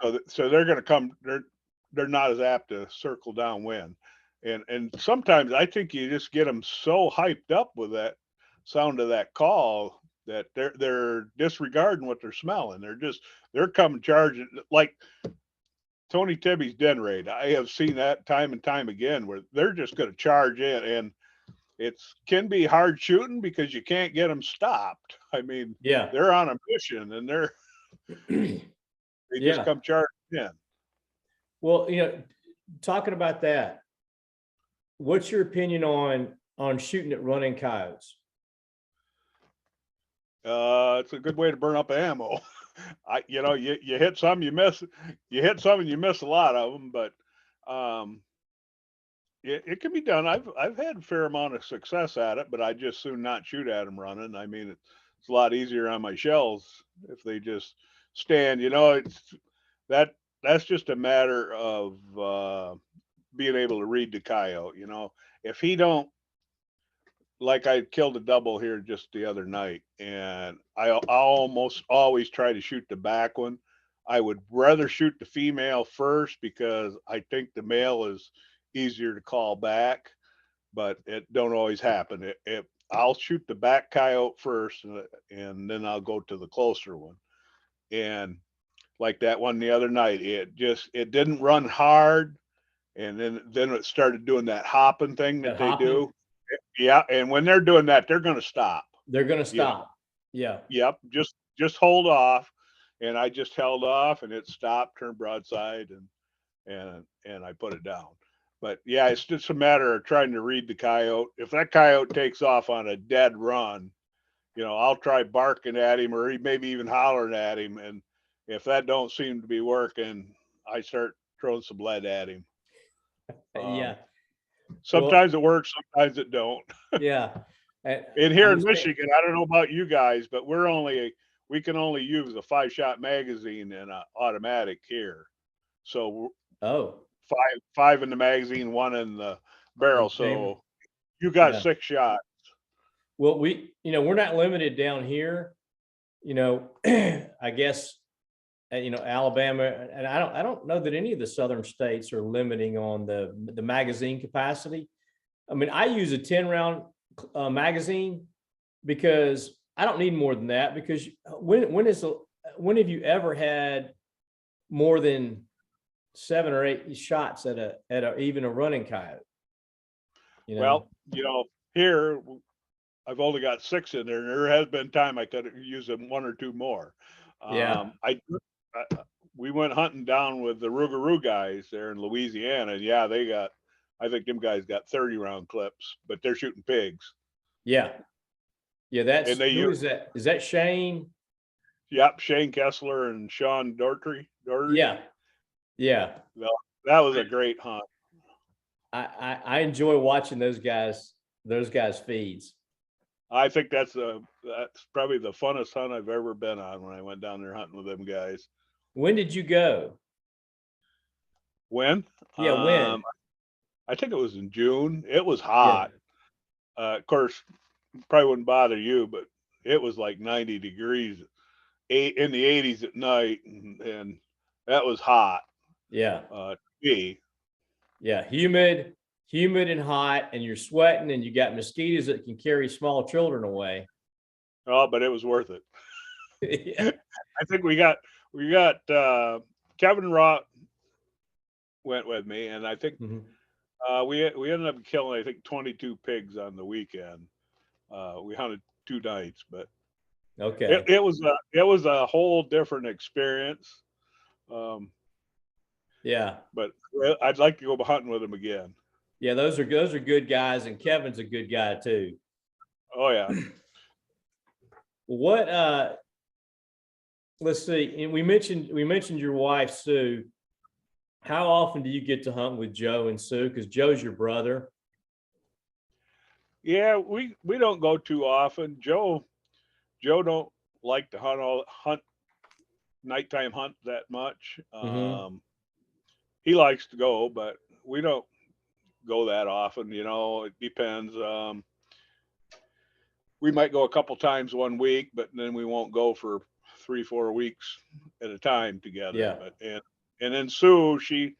so they're going to come, they're not as apt to circle downwind. And sometimes I think you just get them so hyped up with that sound of that call that they're disregarding what they're smelling. They're coming charging, like Tony Tibby's den raid. I have seen that time and time again, where they're just going to charge in, and can be hard shooting because you can't get them stopped. I mean, they're on a mission, and they just come charging in. Well, talking about that, what's your opinion on shooting at running coyotes? It's a good way to burn up ammo. You hit some, you miss. You hit some, and you miss a lot of them. But it can be done. I've had a fair amount of success at it, but I just soon not shoot at them running. I mean, it's a lot easier on my shells if they just stand. That's just a matter of being able to read the coyote. If he don't, like, I killed a double here just the other night, and I almost always try to shoot the back one. I would rather shoot the female first because I think the male is easier to call back, but it don't always happen. I'll shoot the back coyote first, and then I'll go to the closer one. And like that one the other night. It didn't run hard, and then it started doing that hopping thing that they do. Yeah, and when they're doing that, they're going to stop. They're going to stop. Yeah. Yep. Just hold off, and I just held off, and it stopped, turned broadside, and I put it down. But yeah, it's just a matter of trying to read the coyote. If that coyote takes off on a dead run, I'll try barking at him or maybe even hollering at him. And if that don't seem to be working, I start throwing some lead at him. Yeah. Sometimes it works, sometimes it don't. Yeah. And here in Michigan, I don't know about you guys, but we can only use a 5-shot magazine and an automatic here. So five in the magazine, 1 in the barrel. So you got 6 shots. Well, we're not limited down here, I guess, Alabama, and I don't know that any of the southern states are limiting on the magazine capacity. I mean, I use a 10-round magazine because I don't need more than that, because when have you ever had more than 7 or 8 shots at even a running coyote? Well, here I've only got 6 in there, and there has been time I could have used them 1 or 2 more. We went hunting down with the Rougarou guys there in Louisiana, and I think them guys got 30-round clips, but they're shooting pigs. Yeah. Who is that? Is that Shane? Yep, Shane Kessler and Sean Doherty. Yeah. Well, that was a great hunt. I enjoy watching those guys feeds. I think that's probably the funnest hunt I've ever been on when I went down there hunting with them guys. When did you go? When? Yeah, when? I think it was in June. It was hot. Yeah. Of course, probably wouldn't bother you, but it was like 90 degrees in the 80s at night, and that was hot. Yeah. To me. Yeah, humid and hot, and you're sweating, and you got mosquitoes that can carry small children away. Oh, but it was worth it. Yeah. I think we got Kevin Rott went with me, and I think we ended up killing, I think, 22 pigs on the weekend. We hunted 2 nights, but okay, it was a whole different experience. Yeah, but I'd like to go hunting with him again. Yeah, those are good guys, and Kevin's a good guy too. Oh yeah. What let's see, and we mentioned your wife Sue. How often do you get to hunt with Joe and Sue? Because Joe's your brother. Yeah, we don't go too often. Joe don't like to hunt nighttime hunt that much. He likes to go, but we don't go that often. It depends. We might go a couple times one week, but then we won't go for 3-4 weeks at a time together. Yeah. But and then Sue, she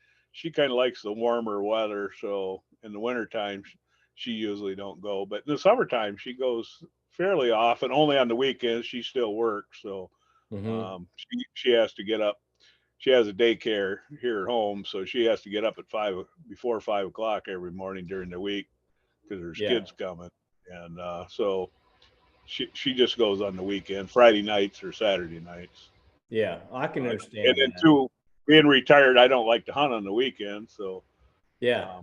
kind of likes the warmer weather, so in the wintertime she usually don't go. But in the summertime she goes fairly often. Only on the weekends she still works, so she has to get up. She has a daycare here at home, so she has to get up at before 5 o'clock every morning during the week because there's kids coming, and so she just goes on the weekend, Friday nights or Saturday nights. Yeah, I can understand. And then too, being retired, I don't like to hunt on the weekend, so yeah.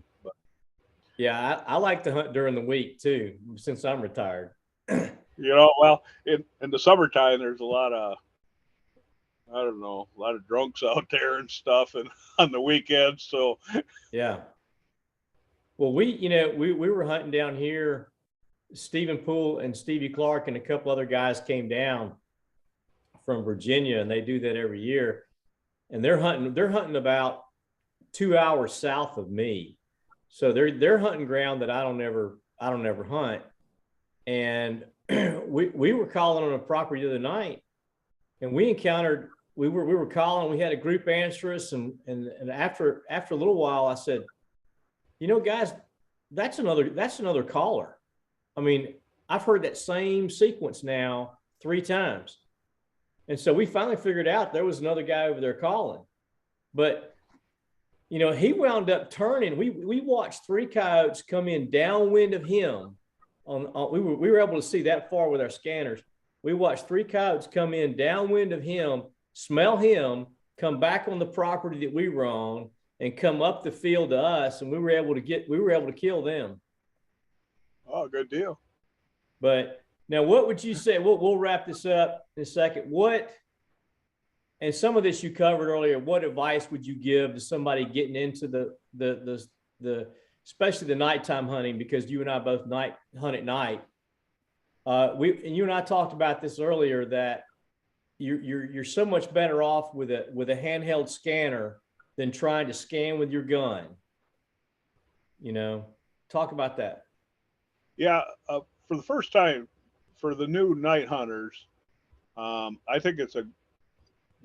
I like to hunt during the week too, since I'm retired. Well, in the summertime, there's a lot of drunks out there and stuff, and on the weekends. So yeah. Well, we were hunting down here. Stephen Poole and Stevie Clark and a couple other guys came down from Virginia, and they do that every year. And they're hunting about 2 hours south of me. So they're hunting ground that I don't ever hunt. And we were calling on a property the other night, and we encountered. We were calling. We had a group answer us, and after a little while, I said, guys, that's another caller. I mean, I've heard that same sequence now 3 times, And so we finally figured out there was another guy over there calling. But, you know, he wound up turning. We watched 3 coyotes come in downwind of him. We were able to see that far with our scanners. We watched 3 coyotes come in downwind of him, smell him, come back on the property that we were on, and come up the field to us, and we were able to kill them. Oh, good deal. But now, what would you say? We'll wrap this up in a second. And some of this you covered earlier. What advice would you give to somebody getting into the especially the nighttime hunting? Because you and I both hunt at night. And you and I talked about this earlier, that you're so much better off with a handheld scanner than trying to scan with your gun. You know, talk about that. Yeah, for the first time, for the new night hunters, I think it's the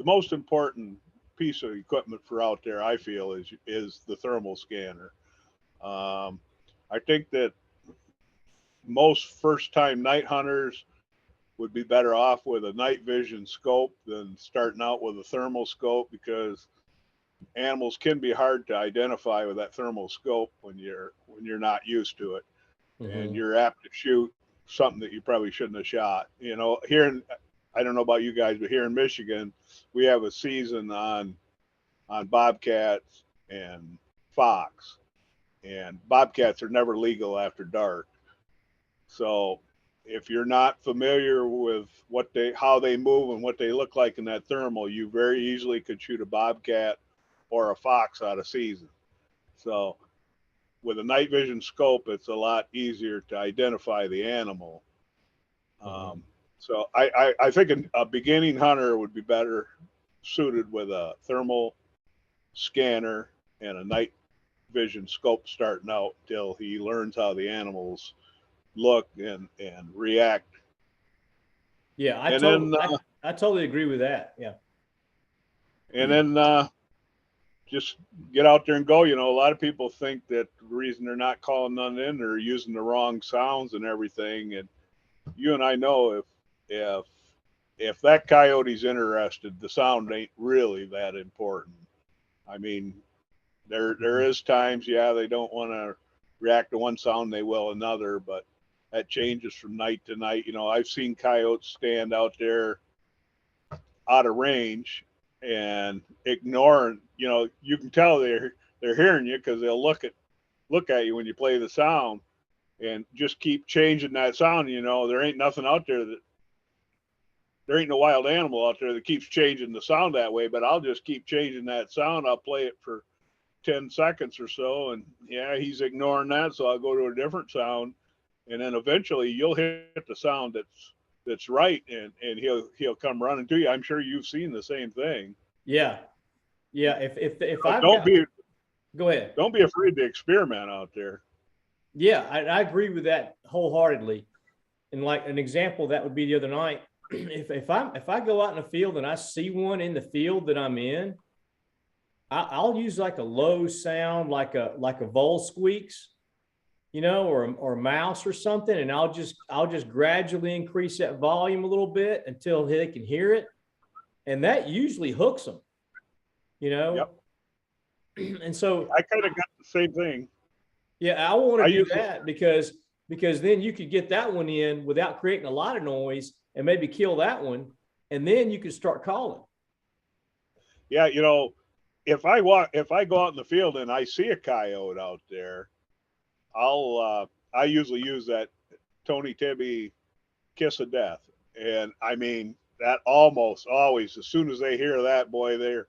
most important piece of equipment for out there, I feel, is the thermal scanner. I think that most first-time night hunters would be better off with a night vision scope than starting out with a thermal scope, because animals can be hard to identify with that thermal scope when you're not used to it. Mm-hmm. And you're apt to shoot something that you probably shouldn't have shot. You know, I don't know about you guys, but here in Michigan, we have a season on bobcats and fox, and bobcats are never legal after dark. So if you're not familiar with how they move and what they look like in that thermal, you very easily could shoot a bobcat or a fox out of season. So with a night vision scope, it's a lot easier to identify the animal. So I think a beginning hunter would be better suited with a thermal scanner and a night vision scope starting out till he learns how the animals look and react. Yeah, I totally agree with that. Yeah. And then just get out there and go. You know, a lot of people think that the reason they're not calling none in, they're using the wrong sounds and everything. And you and I know if that coyote's interested, the sound ain't really that important. I mean, there is times, yeah, they don't want to react to one sound, they will another, but that changes from night to night. You know, I've seen coyotes stand out there out of range and ignoring, you know, you can tell they're hearing you because they'll look at you when you play the sound and just keep changing that sound. You know, there ain't nothing out there there ain't no wild animal out there that keeps changing the sound that way, but I'll just keep changing that sound. I'll play it for 10 seconds or so, and yeah, he's ignoring that, so I'll go to a different sound, and then eventually you'll hit the sound that's right, and he'll come running to you. I'm sure you've seen the same thing. Yeah. If I go ahead. Don't be afraid to experiment out there. Yeah, I agree with that wholeheartedly. And like an example, that would be the other night. If I go out in the field and I see one in the field that I'm in, I'll use like a low sound, like a vole squeaks, you know, or a mouse or something, and I'll just gradually increase that volume a little bit until they can hear it, and that usually hooks them, you know. Yep. And so I kind of got the same thing. Yeah, I want to do that because then you could get that one in without creating a lot of noise and maybe kill that one, and then you could start calling. Yeah, you know, if I go out in the field and I see a coyote out there, I usually use that Tony Tibby kiss of death. And I mean, that almost always, as soon as they hear that, boy, their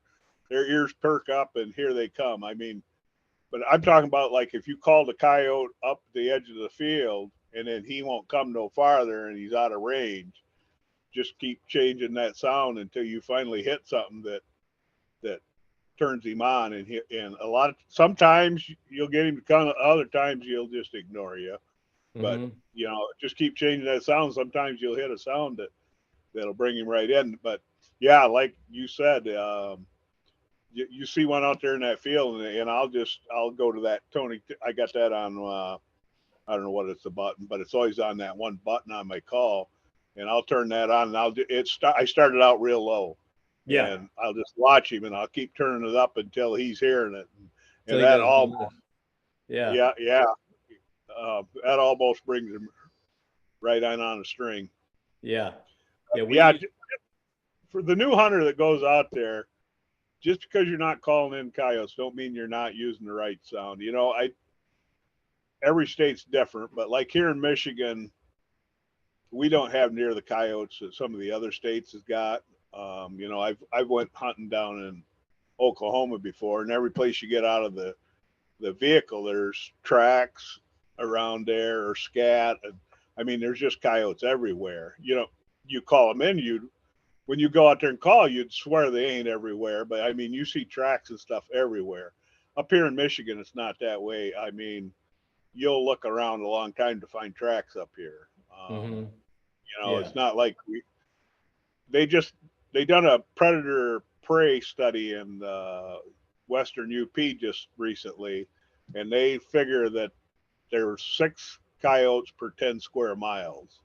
ears perk up and here they come. I mean, but I'm talking about like if you call the coyote up the edge of the field and then he won't come no farther and he's out of range, just keep changing that sound until you finally hit something that turns him on. And sometimes you'll get him to come, other times he'll just ignore you. But you know, just keep changing that sound. Sometimes you'll hit a sound that'll bring him right in. But yeah, like you said, you see one out there in that field, and I'll go to that Tony. I got that on I don't know what it's the button, but it's always on that one button on my call, and I'll turn that on, and I started out real low, Yeah. and I'll just watch him, and I'll keep turning it up until he's hearing it, Till and he that goes, almost, yeah. yeah, that almost brings him right on a string. Yeah. Yeah. Yeah, for the new hunter that goes out there, just because you're not calling in coyotes, don't mean you're not using the right sound. You know, every state's different, but like here in Michigan, we don't have near the coyotes that some of the other states has got. You know, I've went hunting down in Oklahoma before, and every place you get out of the vehicle, there's tracks around there or scat, and I mean, there's just coyotes everywhere. You know, you call them in, when you go out there and call, you'd swear they ain't everywhere, but I mean, you see tracks and stuff everywhere. Up here in Michigan, it's not that way. I mean, you'll look around a long time to find tracks up here. Mm-hmm. You know, Yeah. it's not like they done a predator prey study in Western UP just recently, and they figure that there's 6 coyotes per 10 square miles.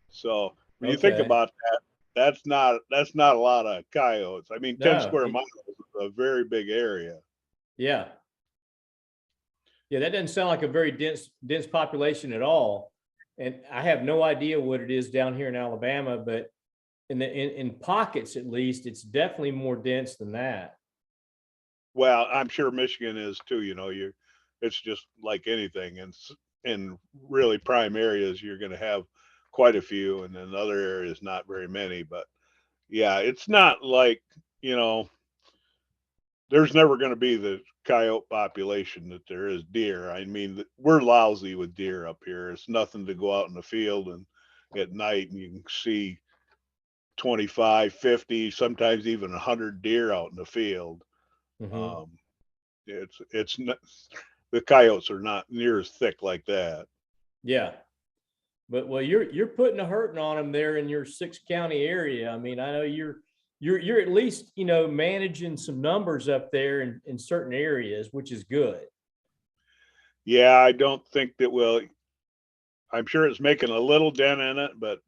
So when you think Okay. about that, that's not a lot of coyotes. I mean, 10 No. square miles is a very big area. Yeah. Yeah. That doesn't sound like a very dense population at all. And I have no idea what it is down here in Alabama, but in pockets, at least, it's definitely more dense than that. Well, I'm sure Michigan is too. You know, it's just like anything, and in really prime areas, you're going to have quite a few, and in other areas, not very many. But yeah, it's not like, you know, there's never going to be the coyote population that there is deer. I mean, we're lousy with deer up here. It's nothing to go out in the field and at night and you can see 25, 50, sometimes even 100 deer out in the field. Mm-hmm. Um, it's not, the coyotes are not near as thick like that. Yeah. But well, you're putting a hurting on them there in your 6-county area. I mean, I know you're at least, you know, managing some numbers up there in certain areas, which is good. Yeah, I don't think that I'm sure it's making a little dent in it, but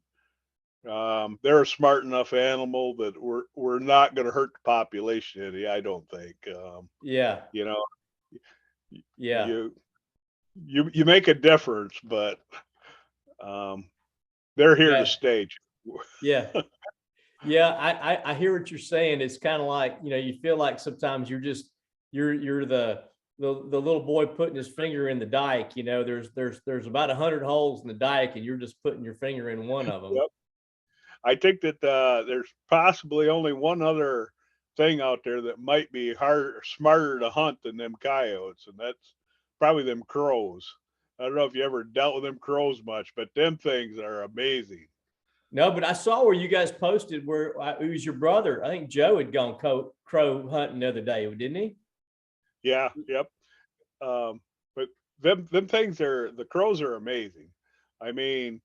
they're a smart enough animal that we're not going to hurt the population any. I don't think. Yeah. You know, Yeah. you make a difference, but they're here to Yeah. stay. Yeah. Yeah. I hear what you're saying. It's kind of like, you know, you feel like sometimes you're the little boy putting his finger in the dike. You know, there's about 100 holes in the dike, and you're just putting your finger in one of them. Yep. I think that there's possibly only one other thing out there that might be smarter to hunt than them coyotes, and that's probably them crows. I don't know if you ever dealt with them crows much, but them things are amazing. No, but I saw where you guys posted where it was your brother. I think Joe had gone crow hunting the other day, didn't he? Yeah, yep. But them things the crows are amazing. I mean,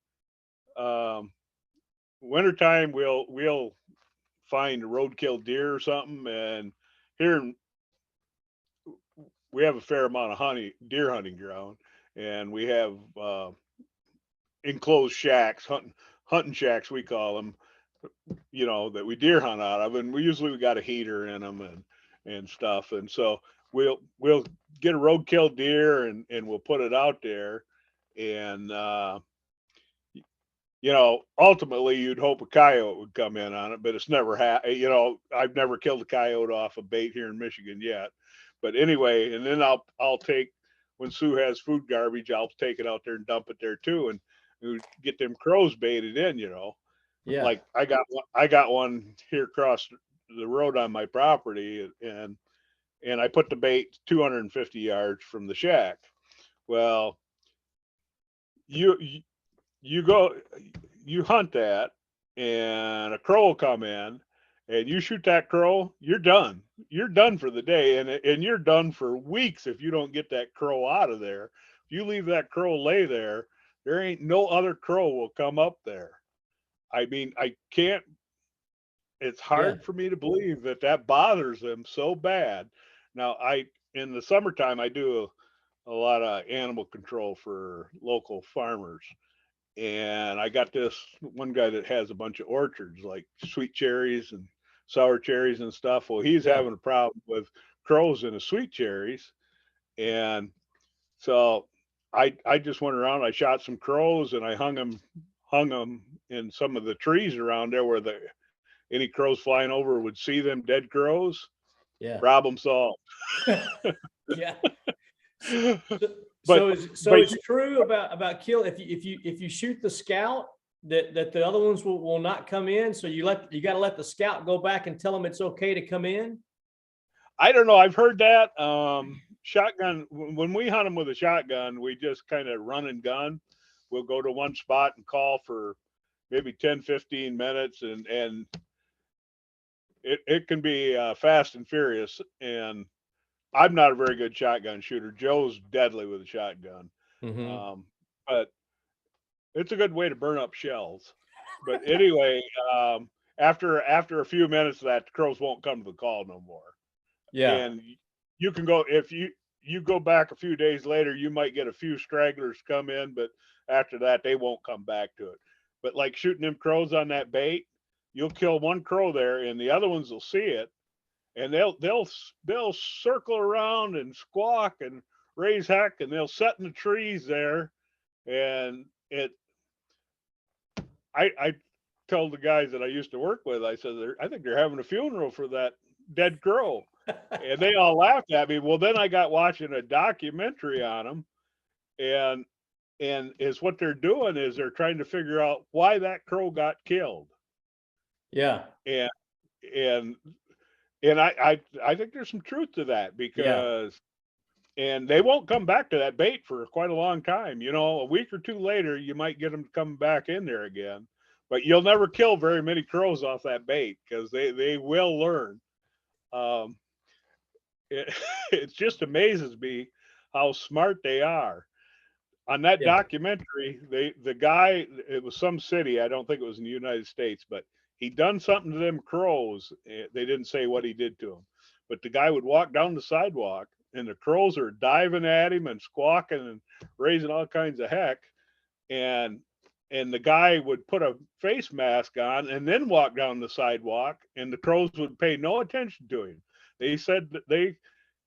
um, wintertime we'll find a roadkill deer or something, and here we have a fair amount of deer hunting ground, and we have enclosed shacks, hunting shacks we call them, you know, that we deer hunt out of, and we got a heater in them and stuff, and so we'll get a roadkill deer and we'll put it out there, and you know, ultimately you'd hope a coyote would come in on it, but it's never you know, I've never killed a coyote off a bait here in Michigan yet. But anyway, and then I'll take, when Sue has food garbage, I'll take it out there and dump it there too, and get them crows baited in, you know. Yeah. Like I got one here across the road on my property, and I put the bait 250 yards from the shack. Well, you you go, you hunt that, and a crow will come in, and you shoot that crow, you're done. You're done for the day, and you're done for weeks if you don't get that crow out of there. If you leave that crow lay there, there ain't no other crow will come up there. I mean, I can't. It's Yeah. hard for me to believe that bothers them so bad. Now, in the summertime I do a lot of animal control for local farmers, And I got this one guy that has a bunch of orchards, like sweet cherries and sour cherries and stuff. Well, he's Yeah. having a problem with crows in his sweet cherries. And so I just went around, I shot some crows and I hung them in some of the trees around there where any crows flying over would see them dead crows. Yeah. Problem solved. Yeah. But So it's true about kill if you shoot the scout that the other ones will not come in. So you got to let the scout go back and tell them it's okay to come in. I don't know. I've heard that. Shotgun, when we hunt them with a shotgun, we just kind of run and gun. We'll go to one spot and call for maybe 10, 15 minutes and it can be fast and furious. And I'm not a very good shotgun shooter. Joe's deadly with a shotgun. Mm-hmm. But it's a good way to burn up shells. But anyway, after a few minutes of that, the crows won't come to the call no more. Yeah. And you can go, if you go back a few days later, you might get a few stragglers come in, but after that, they won't come back to it. But like shooting them crows on that bait, you'll kill one crow there and the other ones will see it and they'll circle around and squawk and raise heck and they'll sit in the trees there. And I told the guys that I used to work with, I said, I think they're having a funeral for that dead crow. And they all laughed at me. Well, then I got watching a documentary on them, and is what they're doing is they're trying to figure out why that crow got killed. Yeah. And I think there's some truth to that because and they won't come back to that bait for quite a long time. You know, a week or two later, you might get them to come back in there again, but you'll never kill very many crows off that bait because they will learn. It just amazes me how smart they are. On that documentary, the guy, it was some city, I don't think it was in the United States, but he done something to them crows. They didn't say what he did to them, but the guy would walk down the sidewalk and the crows are diving at him and squawking and raising all kinds of heck. And the guy would put a face mask on and then walk down the sidewalk and the crows would pay no attention to him. They said that they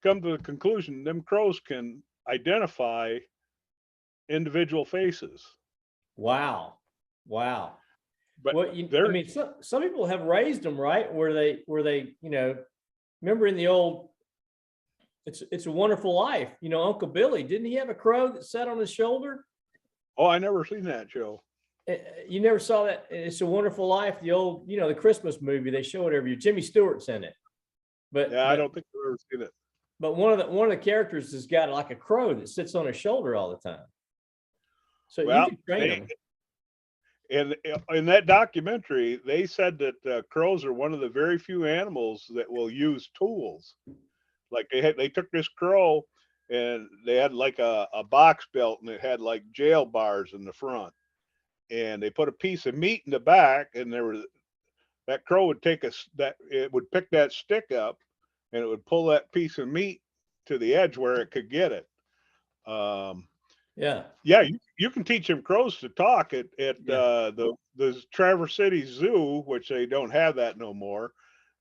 come to the conclusion them crows can identify individual faces. Wow. But well, I mean, some people have raised them, right? Where they, remember in the old, it's a Wonderful Life, Uncle Billy, didn't he have a crow that sat on his shoulder? Oh, I never seen that show. You never saw that? It's a Wonderful Life, the old, the Christmas movie. They show it every year. Jimmy Stewart's in it. But yeah, I don't think I've ever seen it. But one of the characters has got like a crow that sits on his shoulder all the time. So you can train them. In that documentary, they said that crows are one of the very few animals that will use tools. Like they took this crow and they had like a box belt and it had like jail bars in the front. And they put a piece of meat in the back and that crow would it would pick that stick up and it would pull that piece of meat to the edge where it could get it. Yeah, you can teach them crows to talk at the Traverse City Zoo, which they don't have that no more.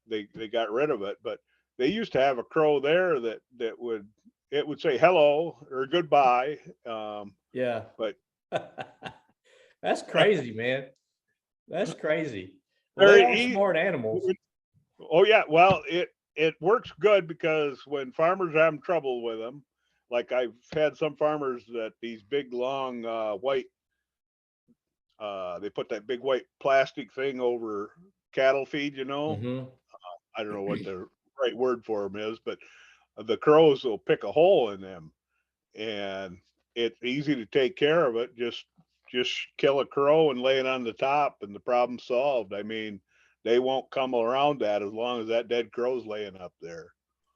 They got rid of it, but they used to have a crow there that would say hello or goodbye. But that's crazy, man. That's crazy. Well, they are smart animals. Oh yeah, well it works good because when farmers are having trouble with them, like I've had some farmers that these big long white, they put that big white plastic thing over cattle feed, Mm-hmm. I don't know what the right word for them is, but the crows will pick a hole in them and it's easy to take care of it. Just kill a crow and lay it on the top and the problem's solved. I mean, they won't come around that as long as that dead crow's laying up there.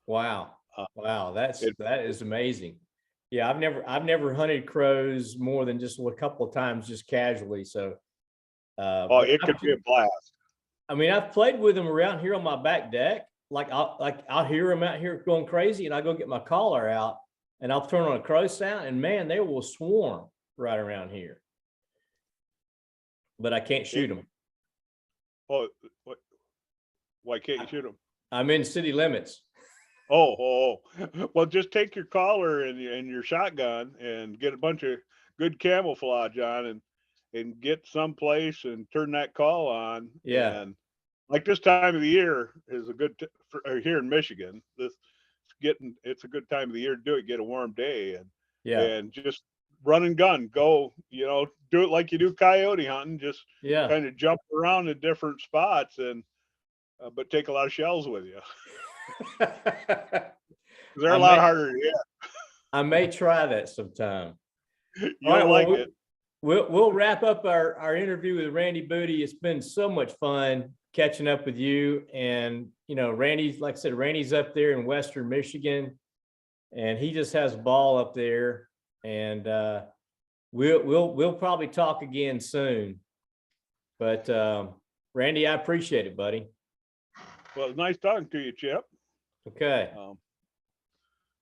Wow. Wow. That is amazing. Yeah. I've never hunted crows more than just a couple of times, just casually. So, it could be a blast. I mean, I've played with them around here on my back deck. I'll hear them out here going crazy and I go get my collar out and I'll turn on a crow sound and man, they will swarm right around here. but I can't shoot them. Oh, why can't you shoot them? I'm in city limits. Oh, well, just take your collar and your shotgun and get a bunch of good camouflage on and get someplace and turn that call on. Yeah. And like this time of the year is a good for here in Michigan. It's a good time of the year to do it. Get a warm day and just run and gun. Go, do it like you do coyote hunting. Just kind of jump around in different spots but take a lot of shells with you. They're a lot harder to get. I may try that sometime. You'll like it. We'll wrap up our interview with Randy Budde. It's been so much fun catching up with you. And, Randy's, like I said, Randy's up there in Western Michigan, and he just has a ball up there. And we'll probably talk again soon. But Randy, I appreciate it, buddy. Well, it's nice talking to you, Chip. Okay.